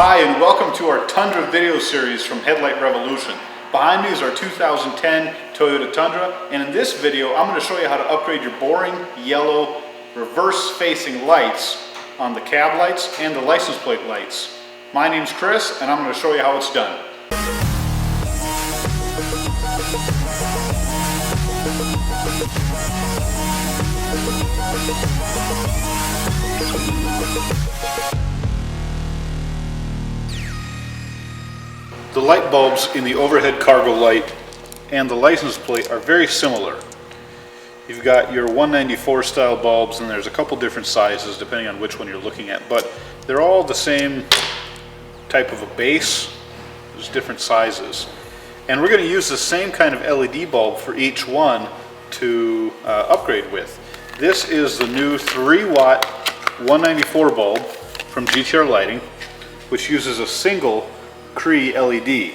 Hi, and welcome to our Tundra video series from Headlight Revolution. Behind me is our 2010 Toyota Tundra, and in this video I'm going to show you how to upgrade your boring yellow reverse-facing lights on the cab lights and the license plate lights. My name's Chris, and I'm going to show you how it's done. The light bulbs in the overhead cargo light and the license plate are very similar. You've got your 194 style bulbs, and there's a couple different sizes depending on which one you're looking at, but they're all the same type of a base. There's different sizes. And we're going to use the same kind of LED bulb for each one to upgrade with. This is the new 3-watt 194 bulb from GTR Lighting, which uses a single Cree LED.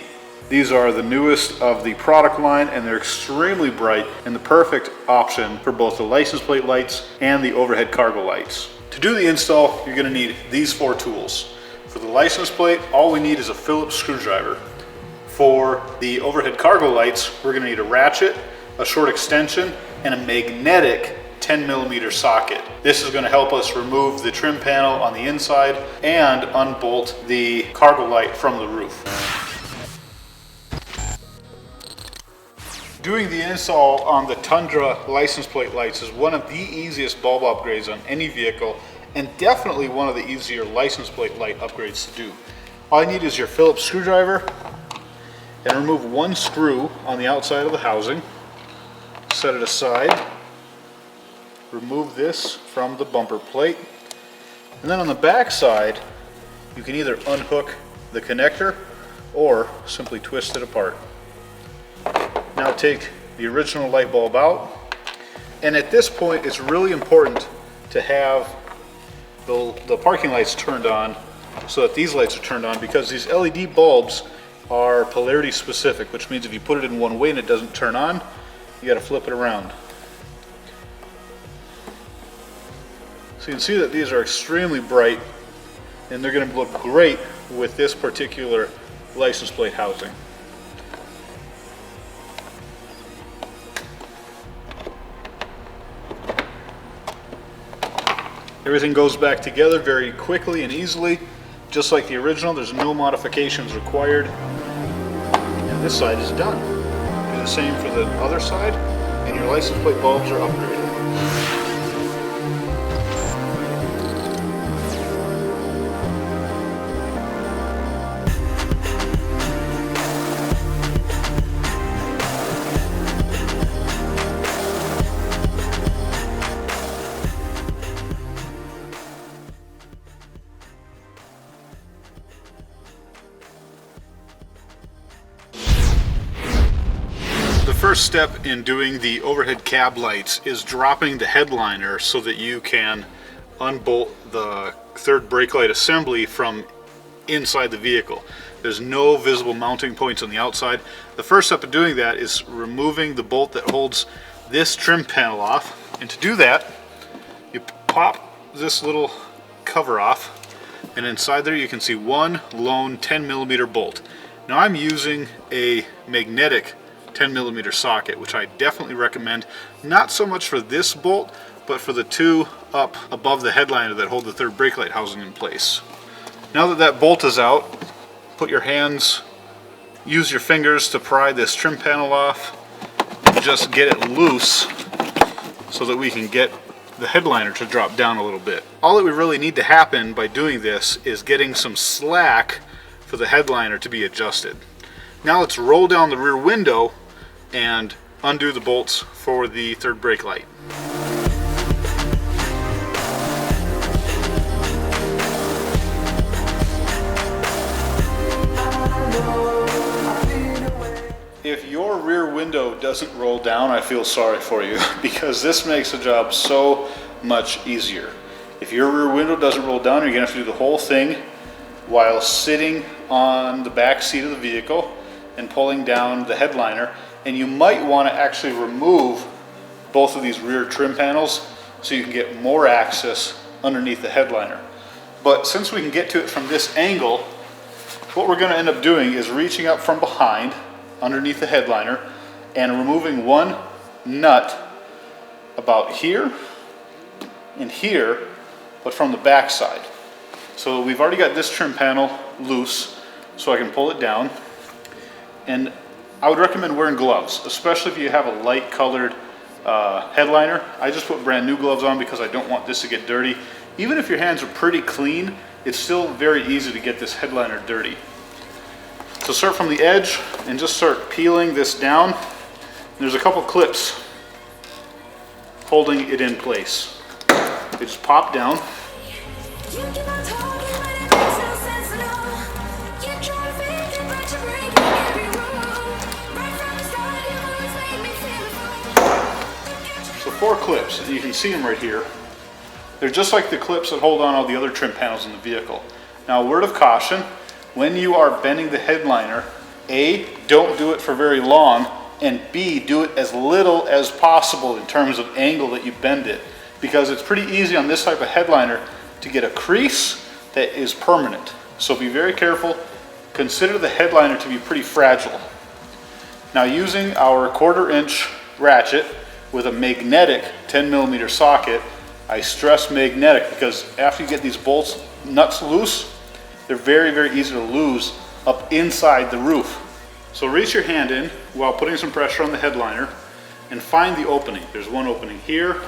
These are the newest of the product line, and they're extremely bright and the perfect option for both the license plate lights and the overhead cargo lights. To do the install, you're going to need these 4 tools. For the license plate, all we need is a Phillips screwdriver. For the overhead cargo lights, we're going to need a ratchet, a short extension, and a magnetic 10mm socket. This is going to help us remove the trim panel on the inside and unbolt the cargo light from the roof. Doing the install on the Tundra license plate lights is one of the easiest bulb upgrades on any vehicle, and definitely one of the easier license plate light upgrades to do. All you need is your Phillips screwdriver, and remove one screw on the outside of the housing. Set it aside. Remove this from the bumper plate, and then on the back side you can either unhook the connector or simply twist it apart. Now take the original light bulb out, and at this point it's really important to have the parking lights turned on so that these lights are turned on, because these LED bulbs are polarity specific, which means if you put it in one way and it doesn't turn on, you got to flip it around. So you can see that these are extremely bright, and they're going to look great with this particular license plate housing. Everything goes back together very quickly and easily, just like the original. There's no modifications required, and this side is done. Do the same for the other side, and your license plate bulbs are upgraded. The first step in doing the overhead cab lights is dropping the headliner so that you can unbolt the third brake light assembly from inside the vehicle. There's no visible mounting points on the outside. The first step of doing that is removing the bolt that holds this trim panel off, and to do that you pop this little cover off, and inside there you can see one lone 10mm bolt. Now I'm using a magnetic 10mm socket, which I definitely recommend, not so much for this bolt, but for the 2 up above the headliner that hold the third brake light housing in place. Now that that bolt is out, use your fingers to pry this trim panel off, just get it loose so that we can get the headliner to drop down a little bit. All that we really need to happen by doing this is getting some slack for the headliner to be adjusted. Now let's roll down the rear window and undo the bolts for the third brake light. If your rear window doesn't roll down, I feel sorry for you, because this makes the job so much easier. If your rear window doesn't roll down, you're going to have to do the whole thing while sitting on the back seat of the vehicle and pulling down the headliner. And you might want to actually remove both of these rear trim panels so you can get more access underneath the headliner. But since we can get to it from this angle, what we're going to end up doing is reaching up from behind, underneath the headliner, and removing one nut about here and here, but from the back side. So we've already got this trim panel loose, so I can pull it down. And I would recommend wearing gloves, especially if you have a light colored headliner. I just put brand new gloves on because I don't want this to get dirty. Even if your hands are pretty clean, it's still very easy to get this headliner dirty. So start from the edge and just start peeling this down. There's a couple clips holding it in place. They just pop down. So 4 clips, and you can see them right here. They're just like the clips that hold on all the other trim panels in the vehicle. Now, a word of caution, when you are bending the headliner, A, don't do it for very long, and B, do it as little as possible in terms of angle that you bend it, because it's pretty easy on this type of headliner to get a crease that is permanent. So be very careful. Consider the headliner to be pretty fragile. Now, using our 1/4 inch ratchet with a magnetic 10mm socket, I stress magnetic because after you get these bolts, nuts loose, they're very, very easy to lose up inside the roof. So reach your hand in while putting some pressure on the headliner and find the opening. There's one opening here,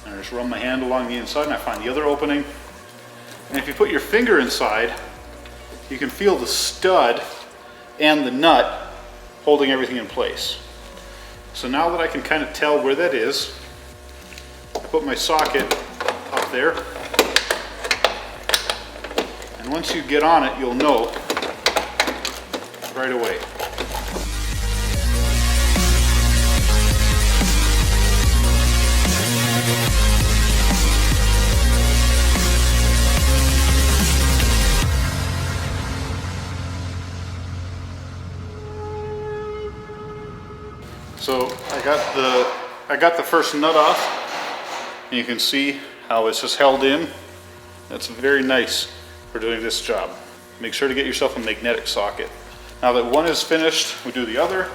and I just run my hand along the inside and I find the other opening. And if you put your finger inside, you can feel the stud and the nut holding everything in place. So now that I can kind of tell where that is, I put my socket up there, and once you get on it, you'll know right away. So I got the first nut off. And you can see how it's just held in. That's very nice for doing this job. Make sure to get yourself a magnetic socket. Now that one is finished, we do the other.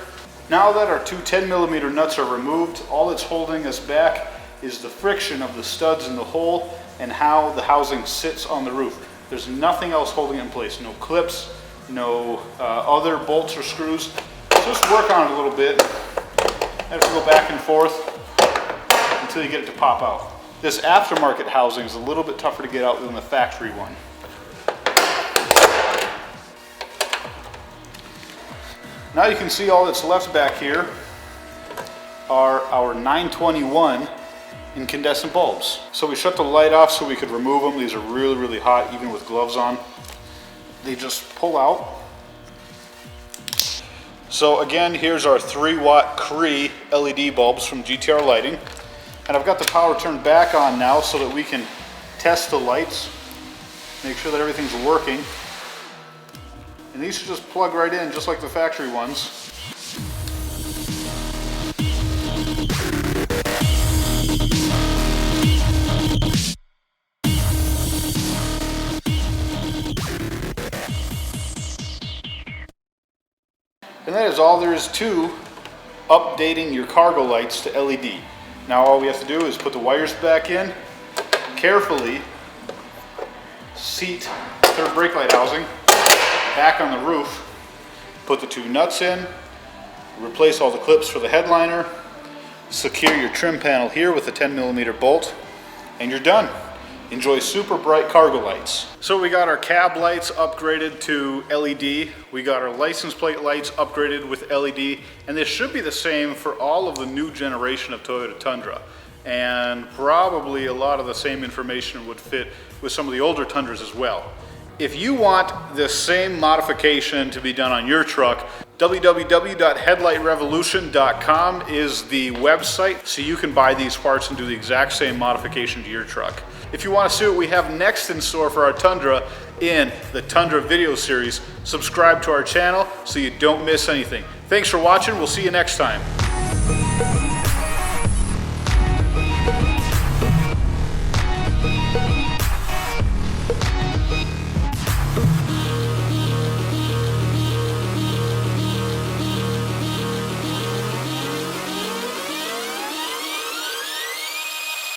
Now that our 2 10mm nuts are removed, all that's holding us back is the friction of the studs in the hole and how the housing sits on the roof. There's nothing else holding it in place. No clips, no other bolts or screws. Just work on it a little bit. Have to go back and forth until you get it to pop out. This aftermarket housing is a little bit tougher to get out than the factory one. Now you can see all that's left back here are our 921 incandescent bulbs. So we shut the light off so we could remove them. These are really, really hot, even with gloves on. They just pull out. So again, here's our 3-watt Cree LED bulbs from GTR Lighting. And I've got the power turned back on now so that we can test the lights, make sure that everything's working. And these should just plug right in just like the factory ones. And that is all there is to updating your cargo lights to LED. Now all we have to do is put the wires back in, carefully seat third brake light housing back on the roof, put the 2 nuts in, replace all the clips for the headliner, secure your trim panel here with a 10mm bolt, and you're done. Enjoy super bright cargo lights. So we got our cab lights upgraded to LED. We got our license plate lights upgraded with LED. And this should be the same for all of the new generation of Toyota Tundra. And probably a lot of the same information would fit with some of the older Tundras as well. If you want the same modification to be done on your truck, www.headlightrevolution.com is the website, so you can buy these parts and do the exact same modification to your truck. If you want to see what we have next in store for our Tundra in the Tundra video series, subscribe to our channel so you don't miss anything. Thanks for watching. We'll see you next time.